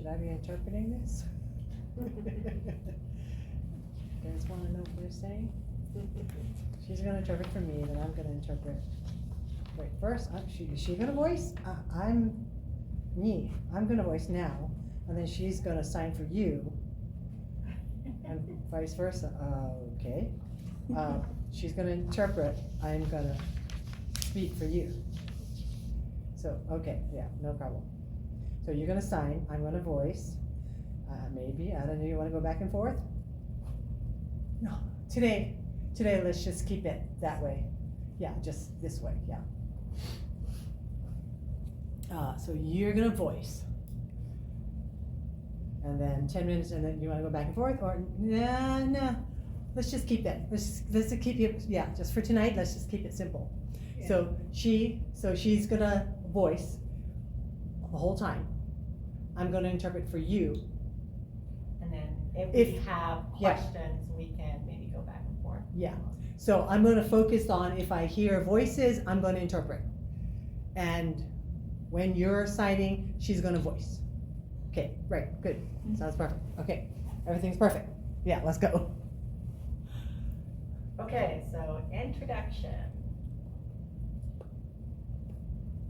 Should I be interpreting this? You guys want to know what they're saying? She's going to interpret for me, then I'm going to interpret. Wait, first, is she going to voice? I'm going to voice now, and then she's going to sign for you, and vice versa. Okay. She's going to interpret. I'm going to speak for you. So, okay, yeah, no problem. So you're going to sign. I'm going to voice. Maybe, I don't know, you want to go back and forth? No, today let's just keep it that way. Yeah, just this way, yeah. So you're gonna voice. And then 10 minutes, and then you wanna go back and forth, or no, let's just keep it. Let's just keep it, yeah, just for tonight, let's just keep it simple. Yeah. So she's gonna voice the whole time. I'm gonna interpret for you. And then if we have questions, we can maybe go back and forth. Yeah. So I'm going to focus on, if I hear voices, I'm going to interpret. And when you're signing, she's going to voice. Okay, right, good. Sounds perfect. Okay, everything's perfect. Yeah, let's go. Okay, so introduction.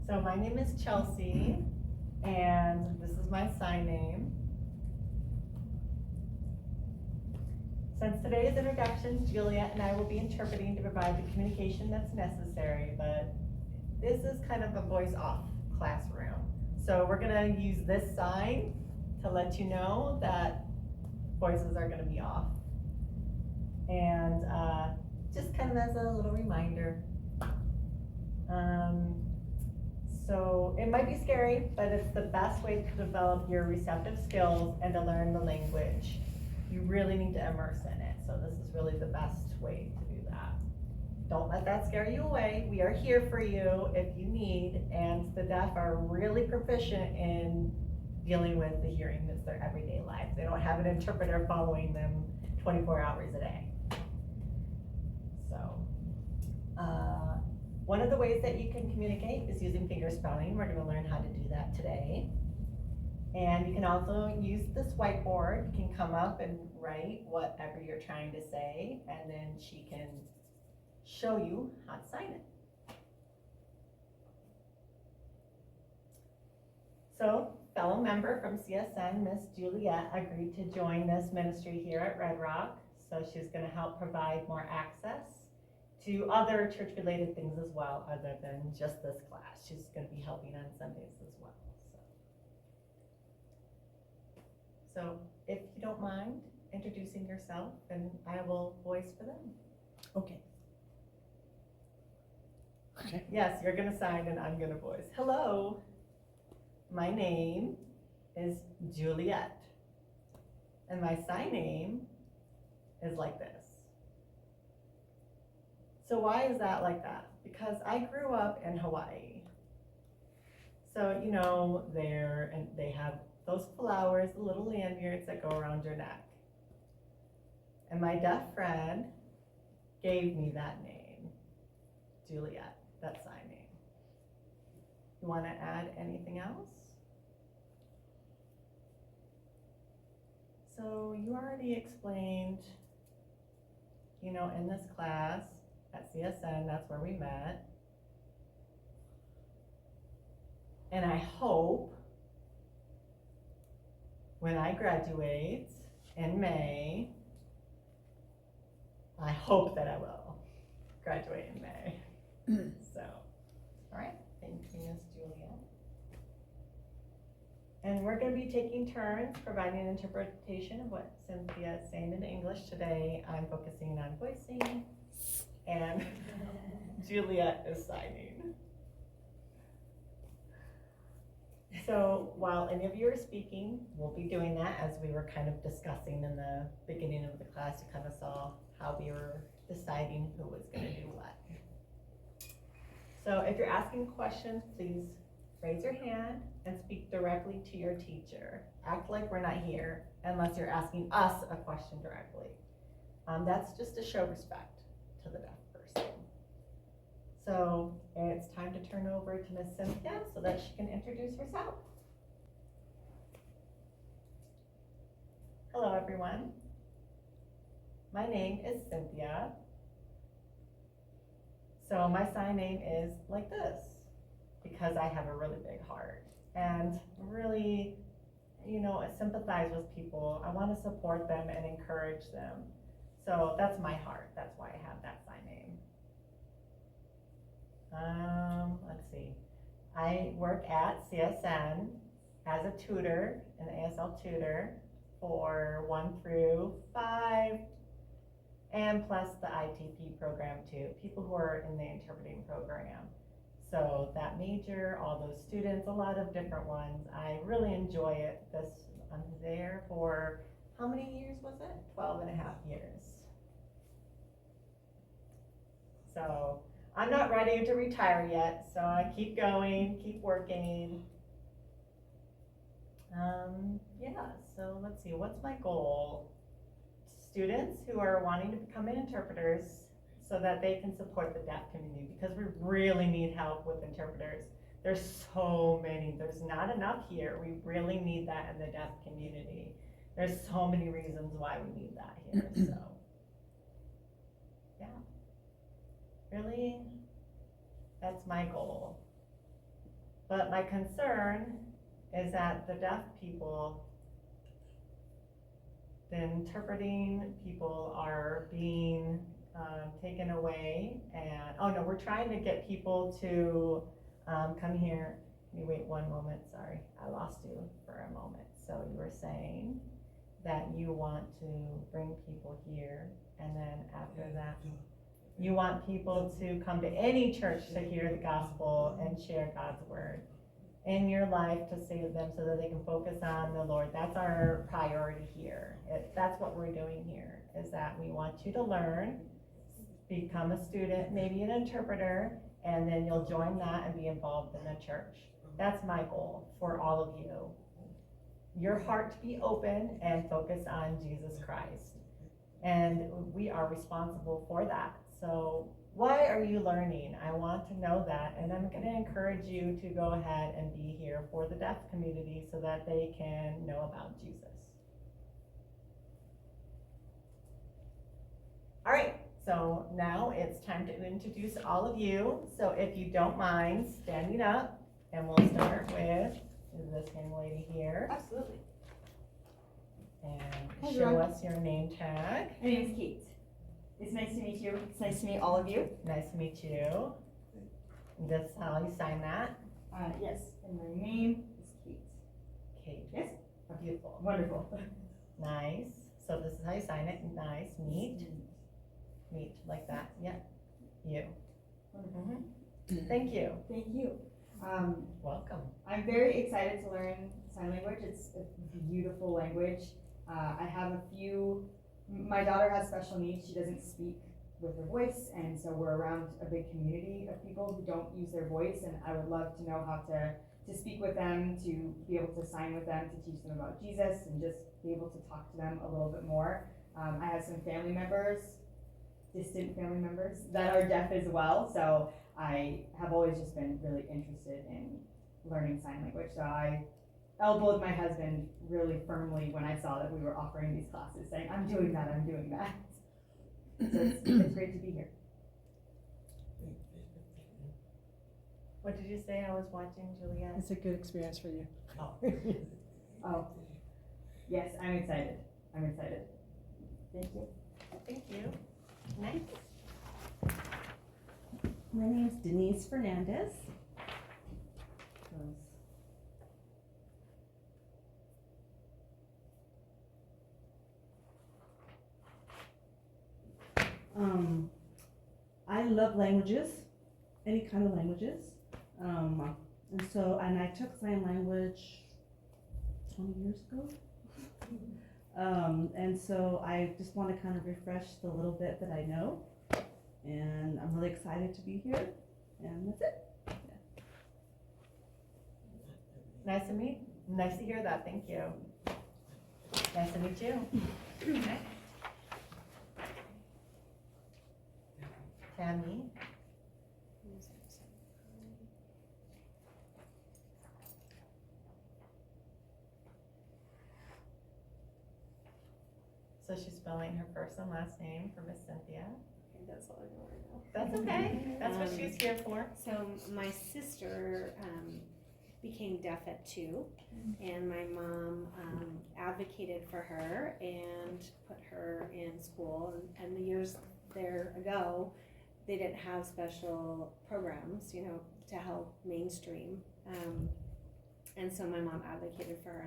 So my name is Chelsea, and this is my sign name. Since today's introductions, Juliet and I will be interpreting to provide the communication that's necessary, but this is kind of a voice-off classroom. So we're gonna use this sign to let you know that voices are gonna be off. And just kind of as a little reminder. So it might be scary, but it's the best way to develop your receptive skills and to learn the language. You really need to immerse in it. So this is really the best way to do that. Don't let that scare you away. We are here for you if you need, and the deaf are really proficient in dealing with the hearing. It's their everyday life. They don't have an interpreter following them 24 hours a day. So, one of the ways that you can communicate is using finger spelling. We're gonna learn how to do that today. And you can also use this whiteboard. You can come up and write whatever you're trying to say, and then she can show you how to sign it. So, fellow member from CSN, Miss Juliet, agreed to join this ministry here at Red Rock. So she's gonna help provide more access to other church-related things as well, other than just this class. She's gonna be helping on Sundays as well. So if you don't mind introducing yourself, and I will voice for them. Okay. Okay. Yes, you're gonna sign and I'm gonna voice. Hello, my name is Juliet, and my sign name is like this. So why is that like that? Because I grew up in Hawaii. So, you know, they have those flowers, the little lanyards that go around your neck. And my deaf friend gave me that name, Juliet, that sign name. You want to add anything else? So you already explained, you know, in this class at CSN, that's where we met. And I hope when I graduate in May, I hope that I will graduate in May. So, all right, thank you, Miss Juliet. And we're going to be taking turns providing an interpretation of what Cynthia is saying in English today. I'm focusing on voicing, and Juliet is signing. So while any of you are speaking, we'll be doing that as we were kind of discussing in the beginning of the class. You kind of saw how we were deciding who was going to do what. So if you're asking questions, please raise your hand and speak directly to your teacher. Act like we're not here unless you're asking us a question directly. That's just to show respect to the deaf person. So it's time to turn over to Miss Cynthia so that she can introduce herself. Hello, everyone. My name is Cynthia. So my sign name is like this because I have a really big heart and really, I sympathize with people. I want to support them and encourage them. So that's my heart. That's why I have that sign name. Let's see. I work at CSN as a tutor, an ASL tutor for 1 through 5, and plus the ITP program too, people who are in the interpreting program. So that major, all those students, a lot of different ones. I really enjoy it. I'm there for, how many years was it? 12 and a half years. So I'm not ready to retire yet, so I keep going, keep working. Yeah, so let's see, what's my goal? Students who are wanting to become interpreters so that they can support the deaf community, because we really need help with interpreters. There's so many, there's not enough here. We really need that in the deaf community. There's so many reasons why we need that here, so. Yeah, really, that's my goal. But my concern is that the deaf people, the interpreting people are being taken away, and oh no, we're trying to get people to come here. Can you wait one moment? Sorry, I lost you for a moment. So you were saying that you want to bring people here, and then after that, you want people to come to any church to hear the gospel and share God's word in your life to save them so that they can focus on the Lord. That's our priority here. That's what we're doing here, is that we want you to learn, become a student, maybe an interpreter, and then you'll join that and be involved in the church. That's my goal for all of you. Your heart to be open and focus on Jesus Christ. And we are responsible for that. So why are you learning? I want to know that, and I'm going to encourage you to go ahead and be here for the deaf community so that they can know about Jesus. All right, so now it's time to introduce all of you. So if you don't mind standing up, and we'll start with this young lady here. Absolutely. And show us your name tag. My name is Kate. It's nice to meet you. It's nice to meet all of you. Nice to meet you. That's how you sign that. Yes, and my name is Kate. Kate. Yes? Beautiful. Wonderful. Nice. So this is how you sign it. Nice. Meet. Meet like that. Yeah. You. Wonderful. Thank you. Thank you. Welcome. I'm very excited to learn sign language. It's a beautiful language. I have my daughter has special needs. She doesn't speak with her voice, and so we're around a big community of people who don't use their voice, and I would love to know how to speak with them, to be able to sign with them, to teach them about Jesus, and just be able to talk to them a little bit more. I have some family members, distant family members, that are deaf as well, so I have always just been really interested in learning sign language. So I elbowed my husband really firmly when I saw that we were offering these classes, saying, I'm doing that. So it's great to be here. What did you say? I was watching Juliet. It's a good experience for you. Oh. Oh, yes, I'm excited. Thank you. Thank you. Nice. My name is Denise Fernandez. I love languages, any kind of languages. And I took sign language 20 years ago. And so I just want to kind of refresh the little bit that I know. And I'm really excited to be here. And that's it. Yeah. Nice to hear that. Thank you. Nice to meet you. Okay. Tammy. So she's spelling her first and last name for Miss Cynthia. Okay, that's all I know right now. That's okay. That's what she's here for. So my sister became deaf at 2, and my mom advocated for her and put her in school. And the years there ago, they didn't have special programs, you know, to help mainstream. And so my mom advocated for her,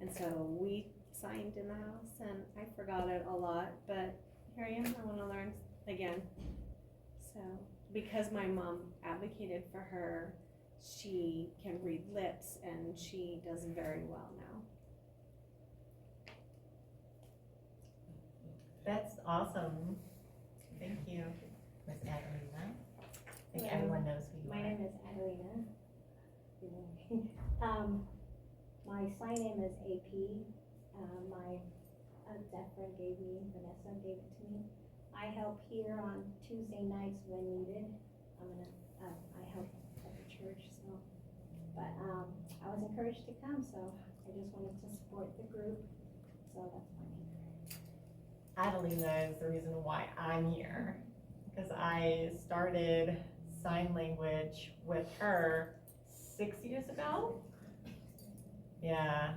and so we signed in the house, and I forgot it a lot, but here I am. I want to learn again. So because my mom advocated for her, she can read lips, and she does very well now. That's awesome. Thank you, Miss Adelina. I think Hello. everyone knows who you My are. name is Adelina. My sign name is AP. My deaf friend Vanessa gave it to me. I help here on Tuesday nights when needed. I help at the church, so. But I was encouraged to come, so I just wanted to support the group. So that's why I'm here. Adelina is the reason why I'm here, because I started sign language with her 6 years ago. Yeah,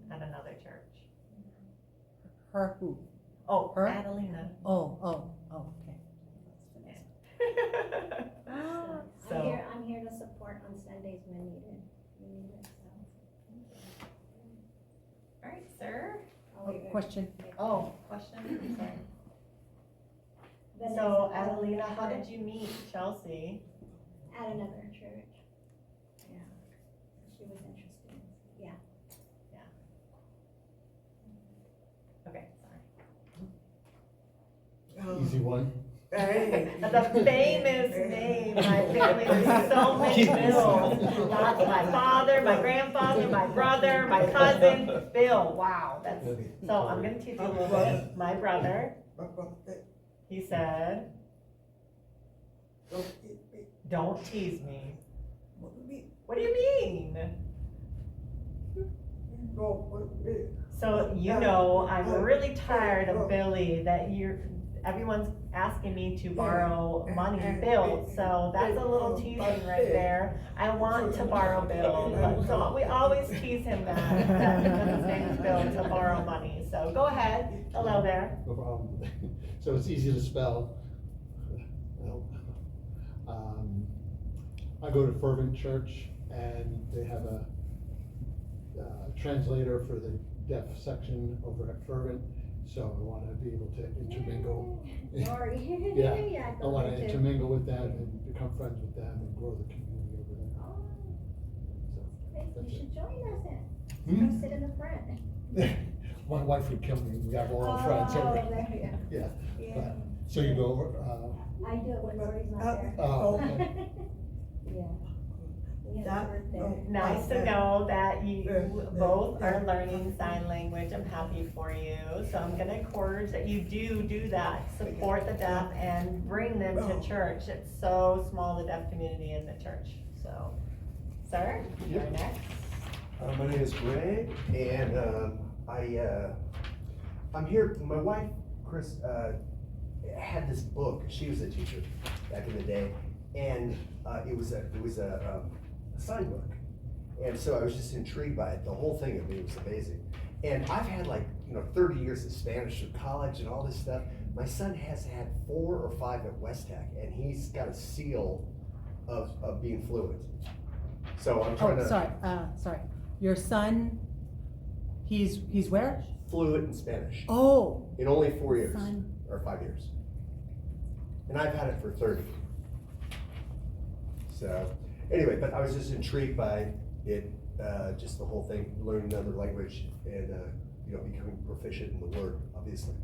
at another church. Her who? Oh, Her? Adelina. Oh, okay. So I'm here to support on Sundays when needed. So. All right, sir. I'll leave it. Question? Oh, question? I'm sorry. Vanessa, So Adelina, how did you meet Chelsea? At another church. Yeah. She was interested. Yeah. Okay, sorry. Easy one. Hey, the famous name. My family, there's so many Bills. Lots. My father, my grandfather, my brother, my cousin, Bill. Wow, that's, so I'm gonna teach you a little bit. My brother, he said, don't tease me. What do you mean? So, you know, I'm really tired of Billy, that everyone's asking me to borrow money, bills, so that's a little teasing right there. I want to borrow Bill, but so we always tease him that because his name is Bill, to borrow money, so go ahead, hello there. No problem. So it's easy to spell. Well, I go to Fervent Church, and they have a translator for the deaf section over at Fervent, so I want to be able to intermingle. Sorry. Yeah, Yeah, I want to too. intermingle with them and become friends with them and grow the community over there. Oh, So, great. that's You should join us then. Hmm? Come sit in the front. My wife would kill me. We have all our friends Oh, over. there you go. Yeah. Yeah. So you go over. I do it when Lori's not there. Oh, okay. Yeah. We have a group there. Nice to know that you both are learning sign language. I'm happy for you. So I'm gonna encourage that you do that. Support the deaf and bring them to church. It's so small, the deaf community in the church. So, sir, you're next. My name is Greg, and I'm here. My wife, Chris, had this book. She was a teacher back in the day, and it was a sign book. And so I was just intrigued by it. The whole thing of it was amazing. And I've had 30 years of Spanish through college and all this stuff. My son has had 4 or 5 at West Tech, and he's got a seal of being fluent. So I'm trying Oh, to. sorry. Your son, he's where? Fluent in Spanish. Oh. In only 4 years, Son. or 5 years. And I've had it for 30. So, anyway, but I was just intrigued by it, just the whole thing, learning another language and, becoming proficient in the word, obviously.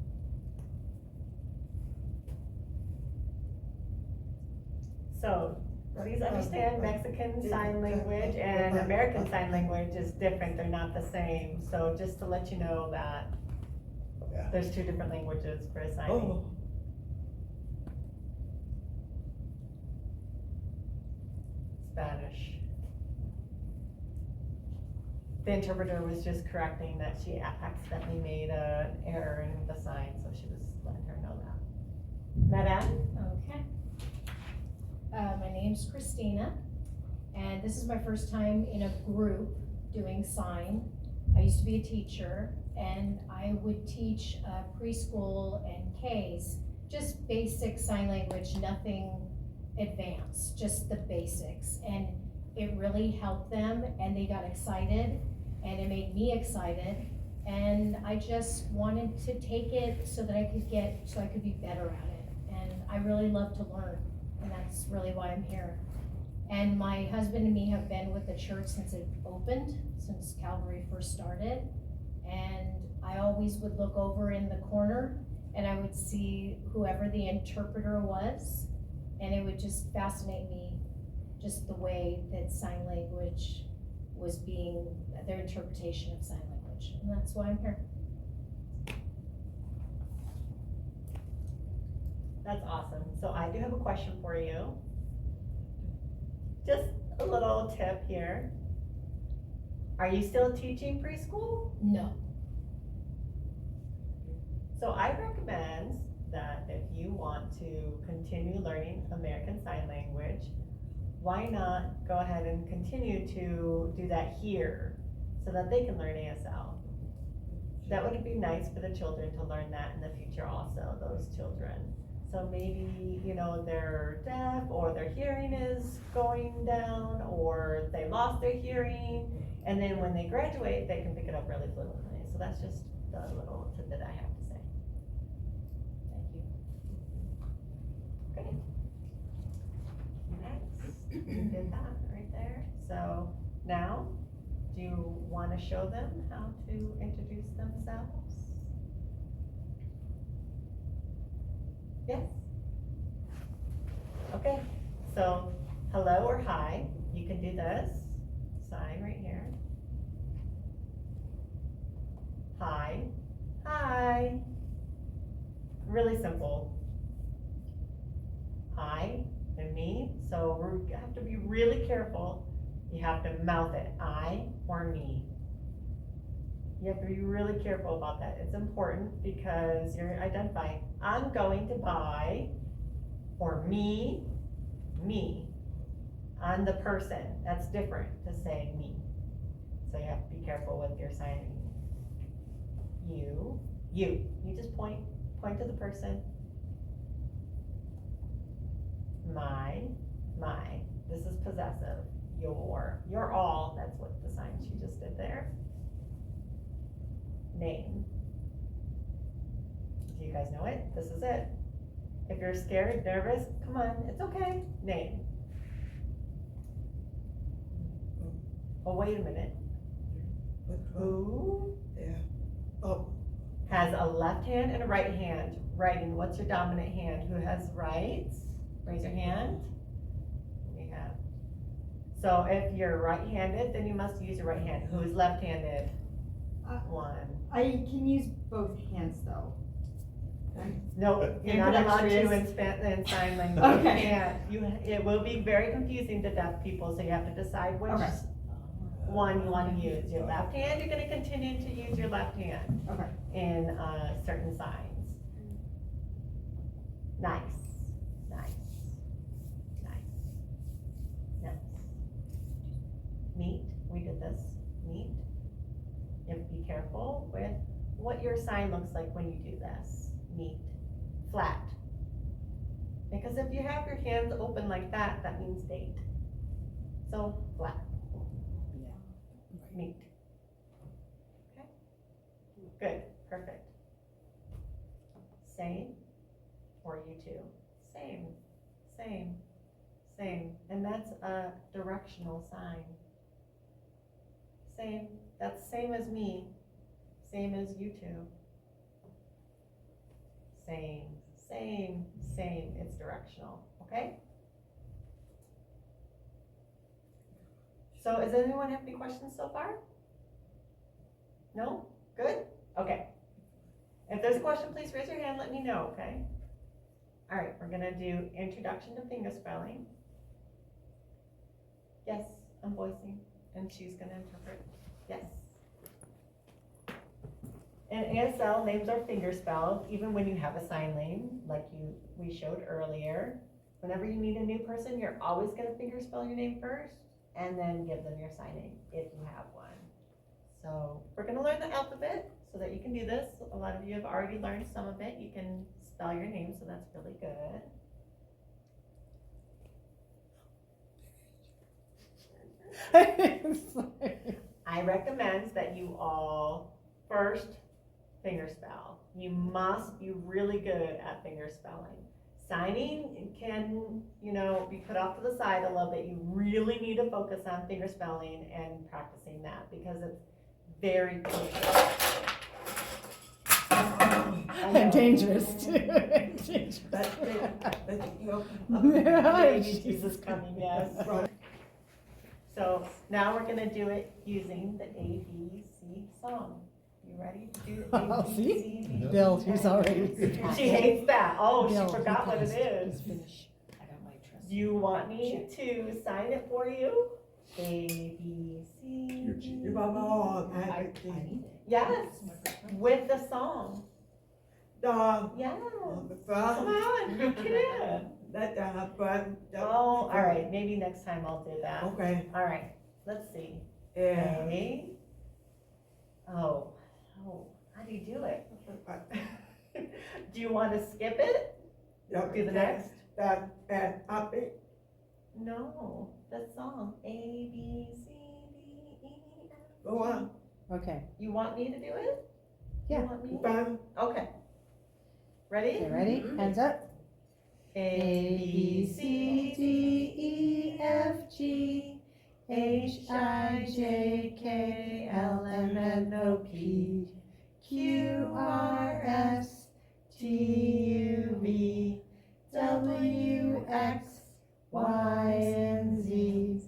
So, please understand Mexican Sign Language and American Sign Language is different, they're not the same. So just to let you know that Yeah. there's 2 different languages for assigning. Spanish. the interpreter was just correcting that she accidentally made an error in the sign, so she was letting her know that. Madame? Okay. My name's Christina, and this is my first time in a group doing sign. I used to be a teacher, and I would teach preschool and Ks, just basic sign language, nothing advanced, just the basics. And it really helped them, and they got excited, and it made me excited. And I just wanted to take it so that I could be better at it. And I really love to learn, and that's really why I'm here. And my husband and me have been with the church since it opened, since Calvary first started. And I always would look over in the corner and I would see whoever the interpreter was, and it would just fascinate me, just the way that sign language was being, their interpretation of sign language. And that's why I'm here. That's awesome. So I do have a question for you. Just a little tip here. Are you still teaching preschool? No. So I recommend that if you want to continue learning American Sign Language, why not go ahead and continue to do that here so that they can learn ASL? That would be nice for the children to learn that in the future also, those children. So maybe, you know, they're deaf or their hearing is going down or they lost their hearing, and then when they graduate, they can pick it up really fluently. So that's just the little tidbit I have to say. Thank you. Okay. Next, you did that right there. So now, do you want to show them how to introduce themselves? Yes? Okay, so hello or hi, you can do this sign right here. Hi, hi. Really simple. I and me, so we have to be really careful. You have to mouth it, I or me. You have to be really careful about that. It's important because you're identifying, I'm going to buy, or me. I'm the person. That's different to say me. So you have to be careful with your signing. You just point to the person. My, this is possessive. Your all, that's what the sign she just did there. Name. Do you guys know it? This is it. If you're scared, nervous, come on, it's okay. Name. Oh, wait a minute. Who has a left hand and a right hand? Writing, what's your dominant hand? Who has rights? Raise your hand. We have. So if you're right-handed, then you must use your right hand. Who is left-handed? One. I can use both hands though. No, you're not allowed to Ambidextrous. in sign language. Okay. It will be very confusing to deaf people, so you have to decide which one you want to use. Your left hand, you're gonna continue to use your left hand. Okay. In certain signs. Nice. Meet, we did this, meet. You have to be careful with what your sign looks like when you do this. Meet, flat. Because if you have your hands open like that, that means date. So, flat. Meet. Okay? Good, perfect. Same, or you two. Same. And that's a directional sign. Same, that's same as me, same as you two. Same, it's directional, okay? So does anyone have any questions so far? No? Good? Okay. If there's a question, please raise your hand, let me know, okay? All right, we're gonna do introduction to fingerspelling. Yes, I'm voicing, and she's gonna interpret. Yes. And ASL names are finger spelled, even when you have a sign lane, like we showed earlier. Whenever you meet a new person, you're always gonna finger spell your name first, and then give them your sign name, if you have one. So, we're gonna learn the alphabet, so that you can do this. A lot of you have already learned some of it. You can spell your name, so that's really good. I recommend that you all first finger spell. You must be really good at finger spelling. Signing can, be put off to the side a little bit. You really need to focus on finger spelling and practicing that because it's very crucial. And dangerous too. Dangerous. Baby Jesus coming, yes. So now we're gonna do it using the ABC song. You ready to do the Oh, ABC? see? Bill, he's already. She hates that. Oh, Bill, she forgot what it is. He's finished. Do you want me to sign it for you? A, B, C, D. Yes, with the song. Yeah. Come on, you can. Oh, all right, maybe next time I'll do that. Okay. All right, let's see. Yeah. A. Oh, how do you do it? Do you want to skip it? Do the next? No, that song. A, B, C, D, E, F. Go on. Okay, You want me to do it? Yeah. You want me? Bam. Okay. Ready? okay, ready? Hands up. A, B, C, D, E, F, G, H, I, J, K, L, M, N, O, P, Q, R, S, T, U, V, W, X, Y, and Z.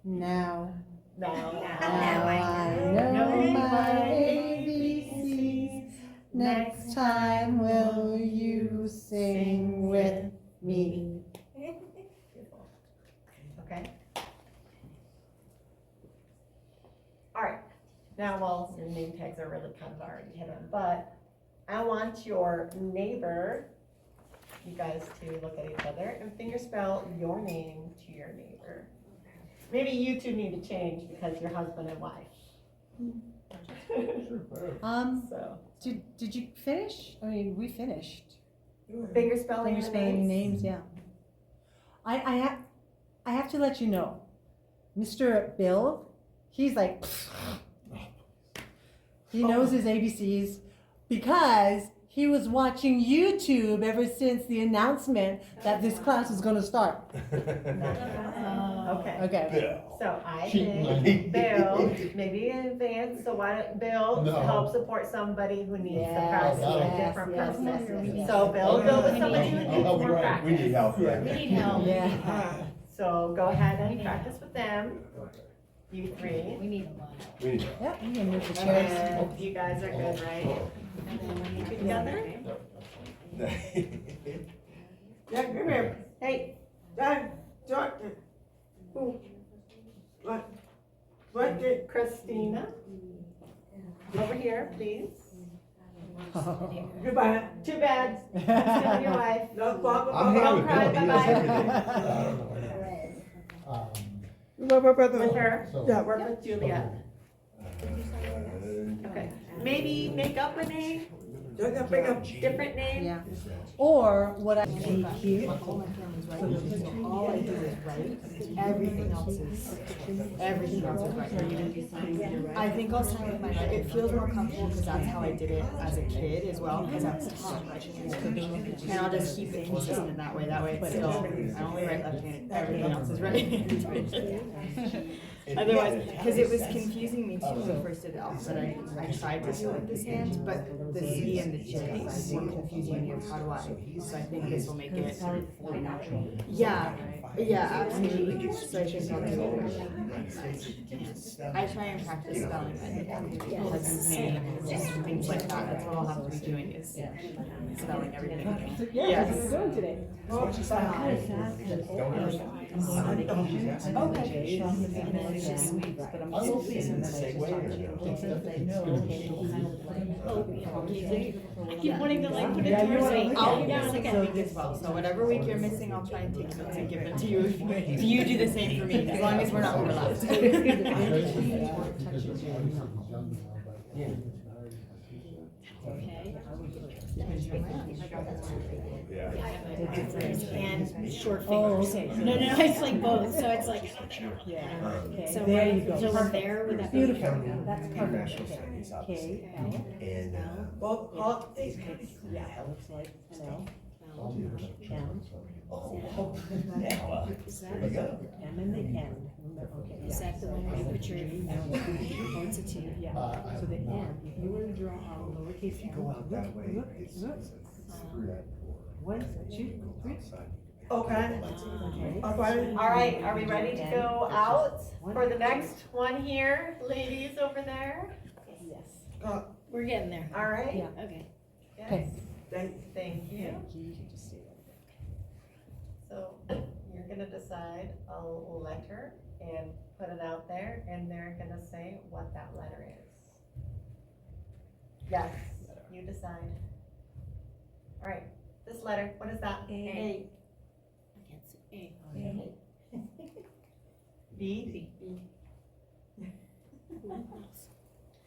Now Now I know my ABCs. Next time will you sing with me? Okay. All right. Now, well, your name tags are really kind of already hidden, but I want your neighbor, you guys to look at each other and finger spell your name to your neighbor. Maybe you two need to change because you're husband and wife. So, Did you finish? I mean, we finished. finger spelling Finger the spelling names. names, yeah. I have to let you know, Mr. Bill, he's like, he knows his ABCs because he was watching YouTube ever since the announcement that this class was going to start. Okay. Okay. So I Cheating on think me. Bill, maybe in advance, so why don't Bill No. help support somebody who needs the Yes, practice, a yes, different yes, person. yes, yes. So Bill, go with somebody who I'll needs help you more out. practice. We need help, yeah. We need help. Yeah. So go ahead and practice with them, you three. We need a lot. We need Yep, you can move the chairs. And you guys are good, right? And then when you get together, Yeah, come here. hey, Dad, Jordan. Who? What did? Christina, over here, please. Goodbye. Too bad, still your wife. No problem. I'm here with cry, Bill. He does bye-bye. everything. I don't know. With her, So- Yeah. work with Juliet. Okay, maybe make up a name, Jordan, pick up. different name. Yeah. Or what I. All I do is write, everything else is right. I think I'll sign with my heart, it feels more comfortable because that's how I did it as a kid as well, because I was taught right-handed. And I'll just keep it consistent in that way it's still, I only write left-handed, everything else is right. Otherwise, because it was confusing me too when I first did the alphabet, I tried to do it with this hand, but the Z and the J is more confusing here, how do I? So I think this will make it. Yeah, absolutely, so I think I'll do it. I try and practice spelling my husband's name, just things like that, that's what I'll have to be doing is spelling everything. Yes. I'm going on vacation. Okay. So I'm gonna be gone 2 weeks, but I'm I will hoping see. that I just talk to people so that they know, okay, we'll kind of like. Keep wanting to, like, put it Yeah, you towards wanna- me. I'll be down Yeah. second week as well, so whatever week you're missing, I'll try and take notes and give them to you. Do you do the same for me, as long as we're not overlapped. And short Oh, fingers. okay. No, it's like both, so it's like, Yeah, okay, so there right, you go. so right there, would that be? Beautiful, that's perfect, International okay. Studies, K, obviously. L, And, Both holidays. yeah, that looks like an L, oh, M, now, Is there you that, go. M and the N, remember, okay, yeah. is that the one where you put your, oh, it's a two. Yeah, so the N, if you were to draw a lowercase If you m, go out that way, look, it's look, through. one, two, three, Outside. Okay. okay. Okay. All right, are we ready to go out for the next one here, ladies over there? Yes. We're getting there. All right? Yeah. Okay. Yes. Okay. Thank you. You can just say that. So you're gonna decide a letter and put it out there, and they're gonna say what that letter is. Yes, you decide. All right, this letter, what is that? A. I can't see A. B?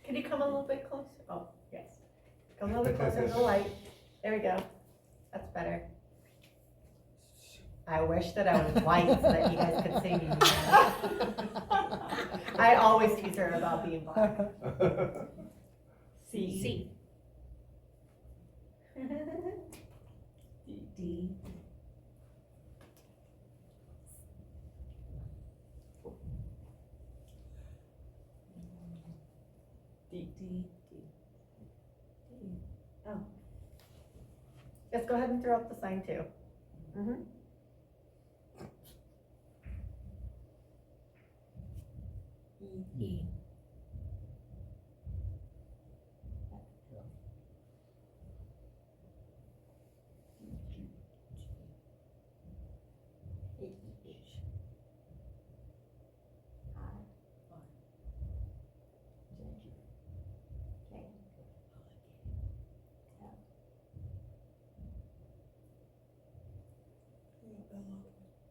Can you come a little bit closer? Oh, yes. Come a little bit closer to the light. There we go. That's better. I wish that I was white so that you guys could see me. I always tease her about being black. C. C. D. D. D. Yes, go ahead and throw up the sign too. E.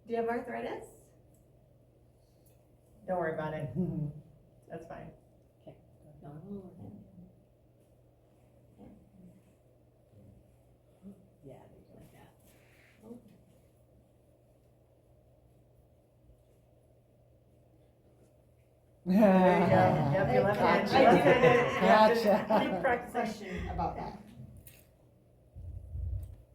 Do you have arthritis? Don't worry about it. That's fine. Yeah, like that. There you go. Yep, your left hand. I do. Gotcha. Keep practicing about that.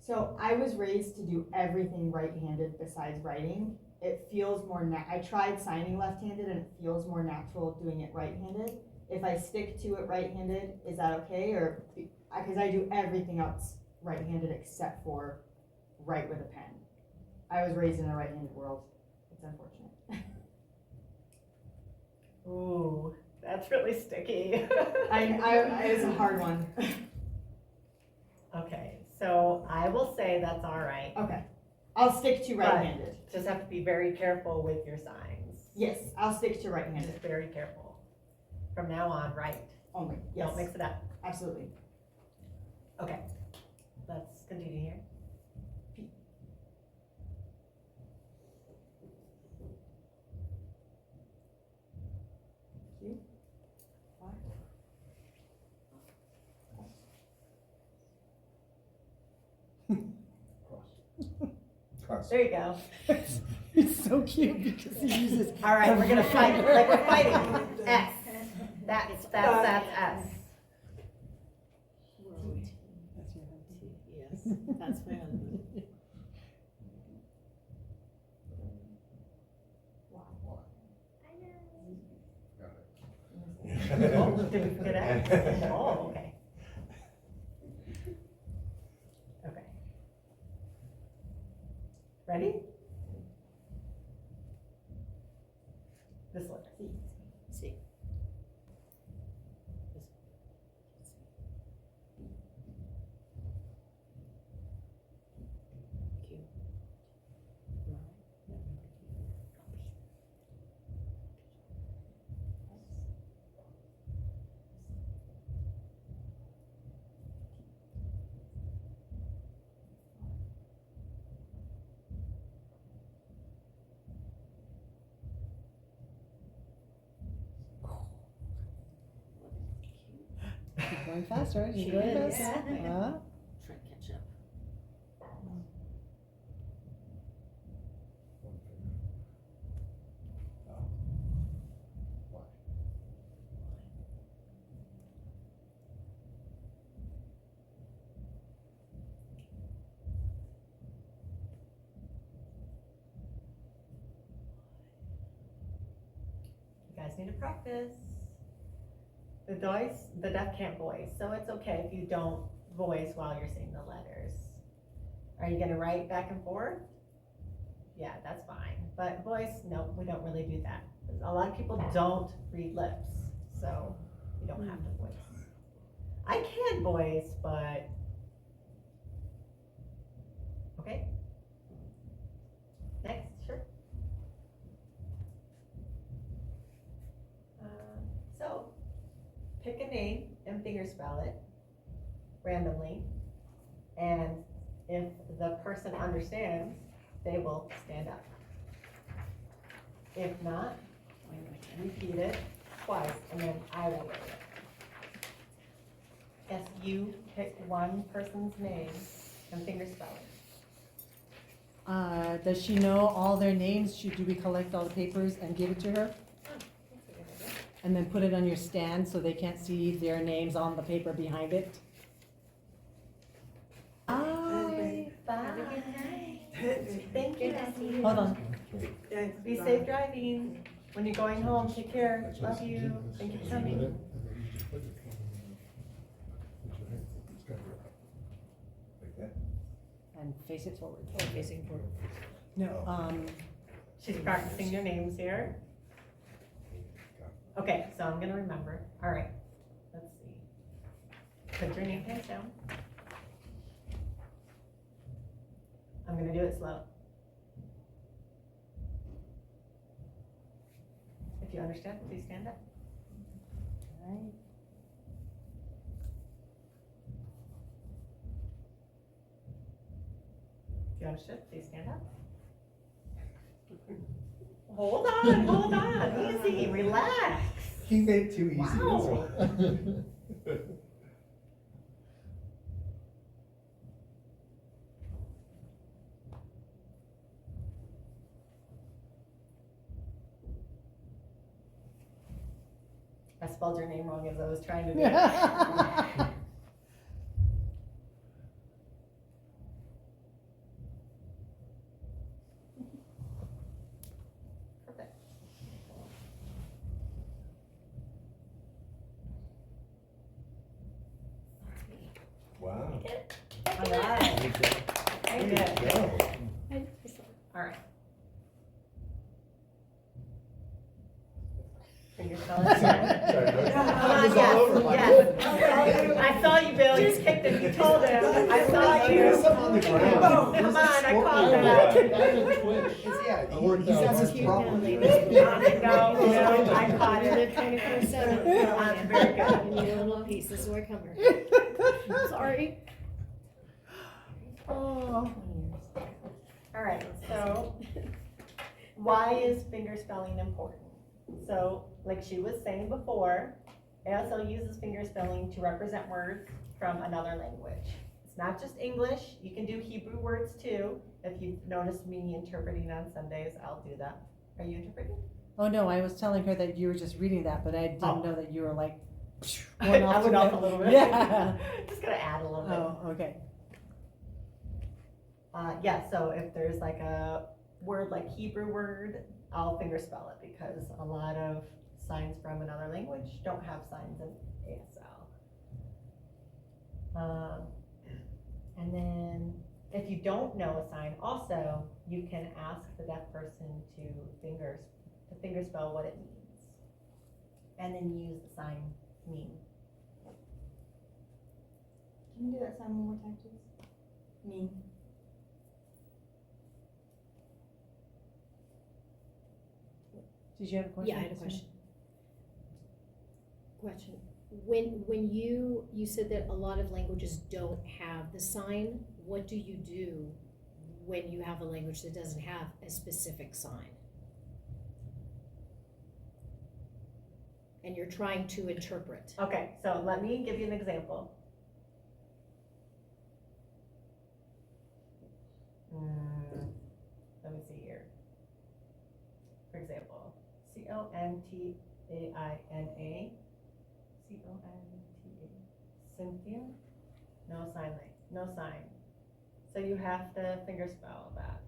So I was raised to do everything right-handed besides writing. It feels more I tried signing left-handed and it feels more natural doing it right-handed. If I stick to it right-handed, is that okay? Or, because I do everything else right-handed except for write with a pen. I was raised in a right-handed world. It's unfortunate. Ooh, that's really sticky. It's a hard one. Okay, so I will say that's all right. Okay, I'll stick to right-handed. Just have to be very careful with your signs. Yes, I'll stick to right-handed Just very careful. From now on, right. only, yes, Don't mix it up. absolutely. Okay, let's continue here. Cross. There you go. He's so cute because he uses. All right, we're gonna fight, like we're fighting. S. That's S. That's your home. Yes, that's my husband. Oh, did we forget S? Oh, okay. Okay. Ready? This letter. C. Q. going faster, she's She going is, faster. yeah. Try to catch up. You guys need to practice. The deaf can't voice, so it's okay if you don't voice while you're saying the letters. Are you gonna write back and forth? Yeah, that's fine, but voice, no, we don't really do that. A lot of people don't read lips, so you don't have to voice. I can voice, but, okay. Next, sure. So, pick a name and fingerspell it randomly, and if the person understands, they will stand up. If not, repeat it twice, and then I will read it. Yes, you pick one person's name and fingerspell it. Does she know all their names? Do we collect all the papers and give it to her? And then put it on your stand so they can't see their names on the paper behind it? Bye. Have a good night. Thank you. Good to see you. Hold on. Be safe driving. When you're going home, take care. Love you. Thank you for coming. Like that? And face it forward. Facing forward. No, She's practicing your names here. Okay, so I'm gonna remember. All right, let's see. Put your name tags down. I'm gonna do it slow. If you understand, please stand up. Right. If you understood, please stand up. Hold on, easy, relax. He made it too easy. that's Wow. why. I spelled your name wrong as I was trying to do it. Perfect. Wow. All right. I did. Go. All right. Finger spell it again. Sorry, Come I on, was all over my- yes. I saw you, Bill, you kicked him, you told him, I saw you. There's some on the ground. Come on, I caught Scorpion. that. Yeah, I worked he's out got one this time. problem. No, I caught it. 24/7. That's very good. And your little pieces were coming. Sorry. Oh. All right, so why is finger spelling important? So, like she was saying before, ASL uses finger spelling to represent words from another language. It's not just English, you can do Hebrew words too. If you've noticed me interpreting on Sundays, I'll do that. Are you interpreting? Oh, no, I was telling her that you were just reading that, but I Oh. didn't know that you were like. I going off went to off the- a little bit. Yeah. Just gonna add a little bit. Oh, okay. Yeah, so if there's like a word like Hebrew word, I'll finger spell it because a lot of signs from another language don't have signs in ASL. And then if you don't know a sign also, you can ask the deaf person to finger spell what it means. And then use the sign mean. Can you do that sign one more time, please? Me. Did you have a question? Yeah, I had a question. When you said that a lot of languages don't have the sign, what do you do when you have a language that doesn't have a specific sign? and you're trying to interpret. Okay, so let me give you an example. Let me see here. For example, Containa, Cynthia, no sign. So you have to finger spell that.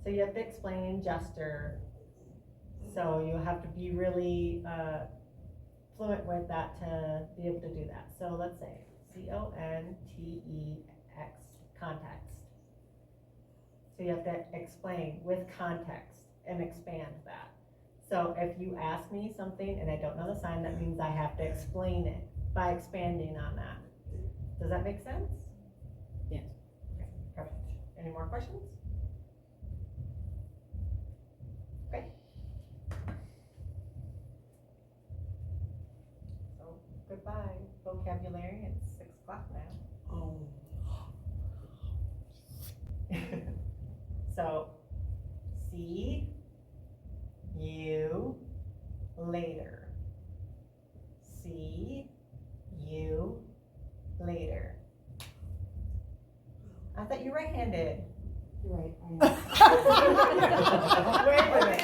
So you have to explain gesture. So you have to be really fluent with that to be able to do that. So let's say Contex, context. So you have to explain with context and expand that. So if you ask me something and I don't know the sign, that means I have to explain it by expanding on that. Does that make sense? Yes. Okay, perfect. Any more questions? Okay. So goodbye vocabulary. It's 6 o'clock now. So, see you later. See you later. I thought you were right-handed. You're right, I Wait a minute.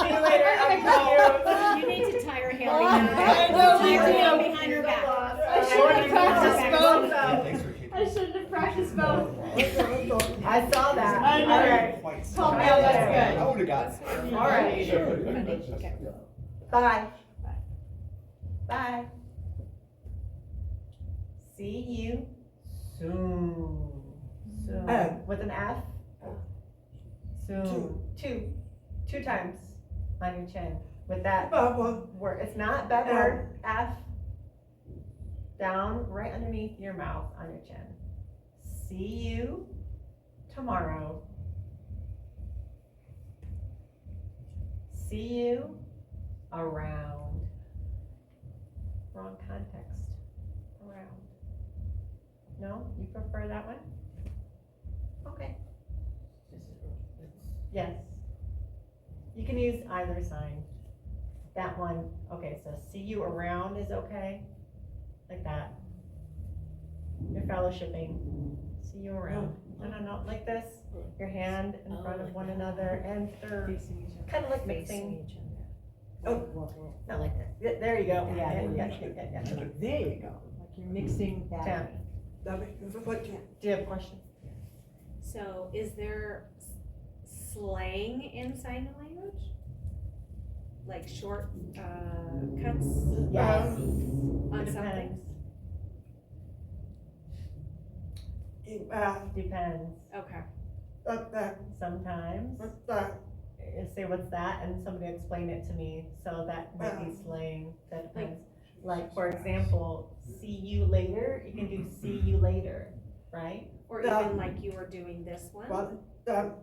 See you later. I'm confused. You need to tie her hair Oh, behind I her. know, Tie me her hair too. behind her back. I shouldn't have practiced both. Thanks for keeping. I shouldn't have practiced both. I saw that. I know. All right. Call me out, that's good. I would've got it. All right. Okay. Bye. Bye. See you soon. Soon. With an F. Soon. Two times on your chin. With that word. It's not that word. F. Down right underneath your mouth on your chin. See you tomorrow. See you around. Wrong context. Around. No? You prefer that one? Okay. Yes. You can use either sign. That one, okay, so see you around is okay. Like that. You're fellowshipping. See you around. No, like this. Your hand in front of one another and they're kind of like mixing. Facing each other. No, like that. Yeah, there you go. Yeah. There you go. Like you're mixing that. Tammy, do you have a question? So is there slang in sign language? Like short cuts Yes. on It something? Depends. Okay. Sometimes. Say what's that and somebody explain it to me. So that might be slang. That depends. Like for example, see you later, you can do see you later, right? Or even like you were doing this one? So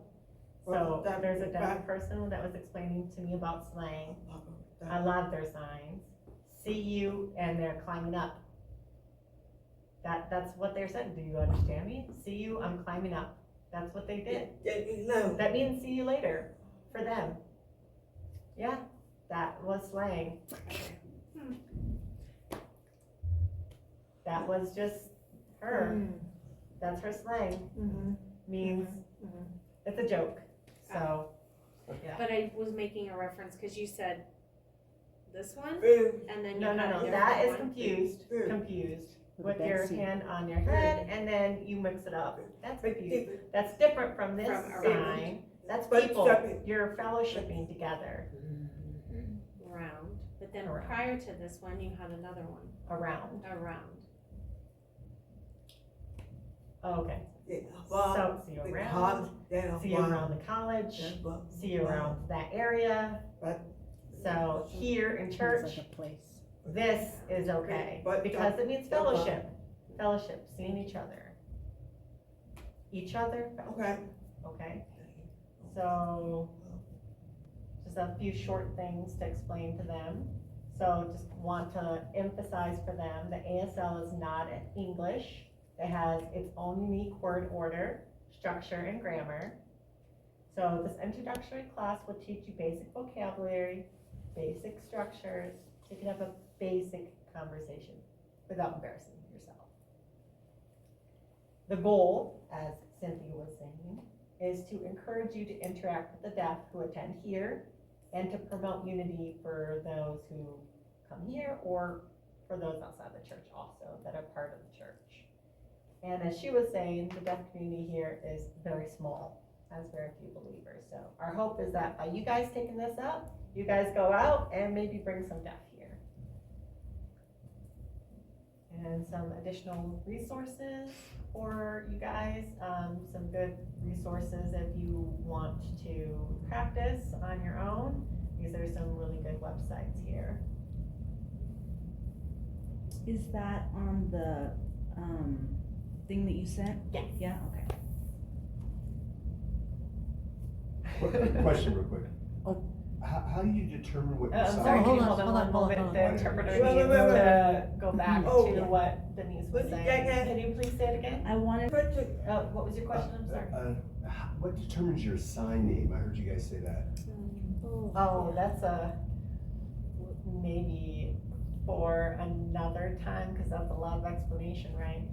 there's a deaf person that was explaining to me about slang. I love their signs. See you and they're climbing up. That's what they're saying. Do you understand me? See you, I'm climbing up. That's what they did. That means see you later for them. Yeah, that was slang. That was just her. That's her slang. Means it's a joke. So, yeah. But I was making a reference because you said this one and then you No, had a different that is one. confused. Confused. With With the your Betsy. hand on your head and then you mix it up. That's confused. That's different from this From around. sign. That's people. You're fellowshipping together. Round. But then Around. prior to this one, you had another one. Around. Around. Okay. So see you around. See you around the college. See you around that area. So here in It's church, like a place. this is okay because it means fellowship. Fellowship, seeing each other. Each other. Okay. So just a few short things to explain to them. So just want to emphasize for them that ASL is not English. It has its own unique word order, structure, and grammar. So this introductory class will teach you basic vocabulary, basic structures, so you can have a basic conversation without embarrassing yourself. The goal, as Cynthia was saying, is to encourage you to interact with the deaf who attend here and to promote unity for those who come here or for those outside the church also that are part of the church. And as she was saying, the deaf community here is very small, has very few believers. So our hope is that by you guys taking this up, you guys go out and maybe bring some deaf here. And some additional resources for you guys, some good resources if you want to practice on your own, because there's some really good websites here. Is that on the thing that you sent? Yes. Yeah, okay. Question real quick. Oh. How do you determine what your I'm sign? sorry, hold can you on, hold on hold one on, hold on, moment? hold The on. interpreter Wait, needs wait, wait, to go back Oh, to yeah. what Denise was saying. Can you please say it again? I wanted, What was your question? I'm sorry. What determines your sign name? I heard you guys say that. Oh, that's maybe for another time, because that's a lot of explanation, right?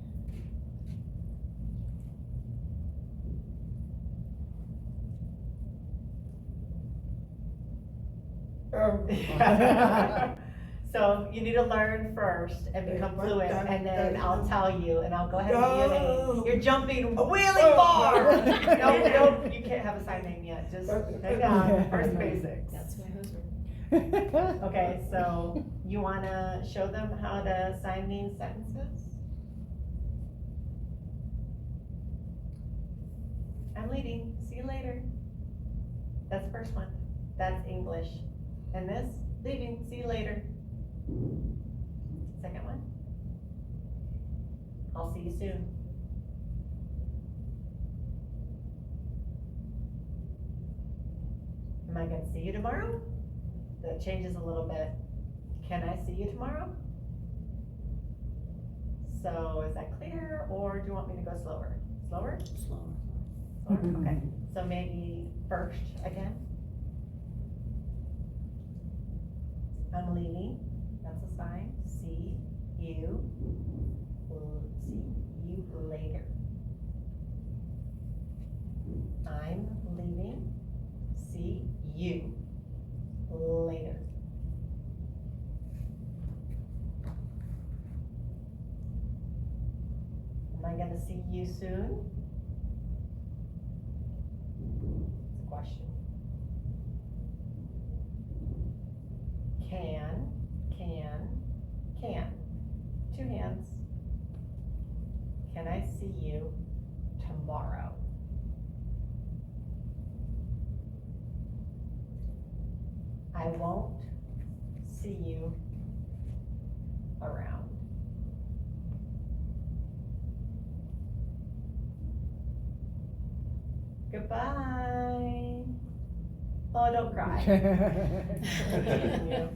So you need to learn first and become fluent, and then I'll tell you, and I'll go ahead and give you a name. You're jumping really far. No, you can't have a sign name yet, just hang on, first basics. That's my husband. Okay, so you wanna show them how to sign these sentences? I'm leading, see you later. That's the first one, that's English. And this, leaving, see you later. Second one. I'll see you soon. Am I gonna see you tomorrow? That changes a little bit. Can I see you tomorrow? So is that clear, or do you want me to go slower? Slower? Slower. Slower, okay. So maybe first again. I'm leaving, that's a sign. See you later. I'm leaving, see you later. Am I gonna see you soon? It's a question. Can. Two hands. Can I see you tomorrow? I won't see you around. Goodbye. Oh, don't cry. Thank you.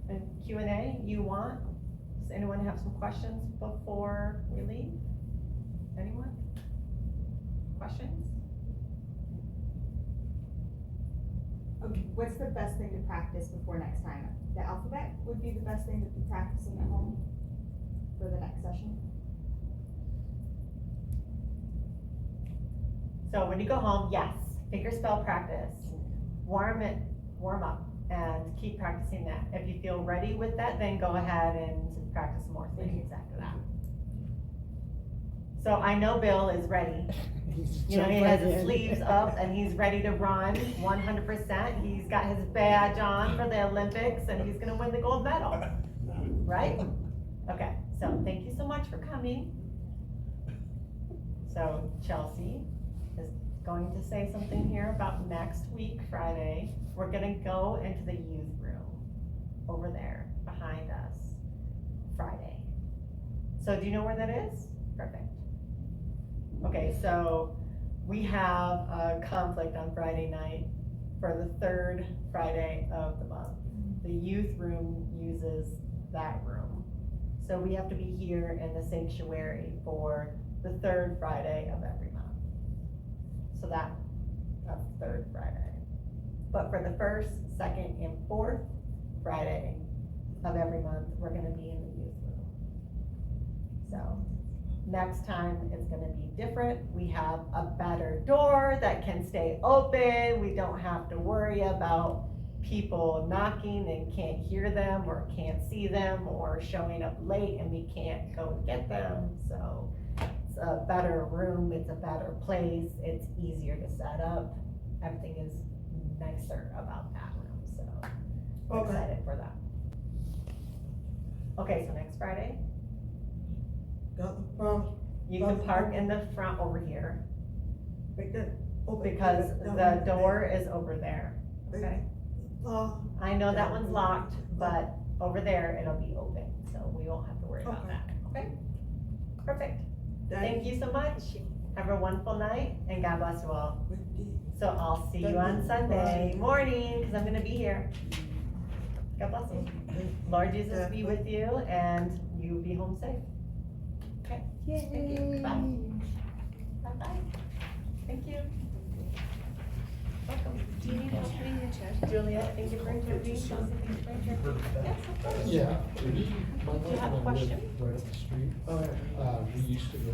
And Q&A, does anyone have some questions before we leave? Anyone? Questions? Okay, what's the best thing to practice before next time? The alphabet would be the best thing to be practicing at home for the next session? So when you go home, yes, fingerspell practice. Warm up and keep practicing that. If you feel ready with that, then go ahead and practice more things after that. So I know Bill is ready. You know, he has his sleeves up and he's ready to run 100%. He's got his badge on for the Olympics and he's gonna win the gold medal, right? Okay, so thank you so much for coming. So Chelsea is going to say something here about next week, Friday. We're gonna go into the youth room over there behind us, Friday. So do you know where that is? Perfect. Okay, so we have a conflict on Friday night for the third Friday of the month. The youth room uses that room. So we have to be here in the sanctuary for the third Friday of every month. So that's the third Friday. But for the first, second, and fourth Friday of every month, we're gonna be in the youth room. So, next time it's gonna be different. We have a better door that can stay open. We don't have to worry about people knocking and can't hear them or can't see them or showing up late and we can't go and get them. So it's a better room, it's a better place, it's easier to set up. Everything is nicer about that room, so I'm Okay. excited for that. Okay, so next Friday, Got the promise, you can park in the front over here make that open. because the door is over there, okay? I know that one's locked, but over there it'll be open, so we won't have to worry about Okay. that, okay? Perfect, thank you so much, have a wonderful night, and God bless you all. So I'll see you on Sunday morning, cause I'm gonna be here. God bless you. Lord Jesus be with you, and you be home safe. Okay, thank you, bye. Bye-bye, thank you. Welcome. Do you need help putting your chairs? Julia, thank you for interviewing. Chelsea, thank you for interviewing. Yes, of course. Yeah. Do you have a question? Right up the street. We used to go,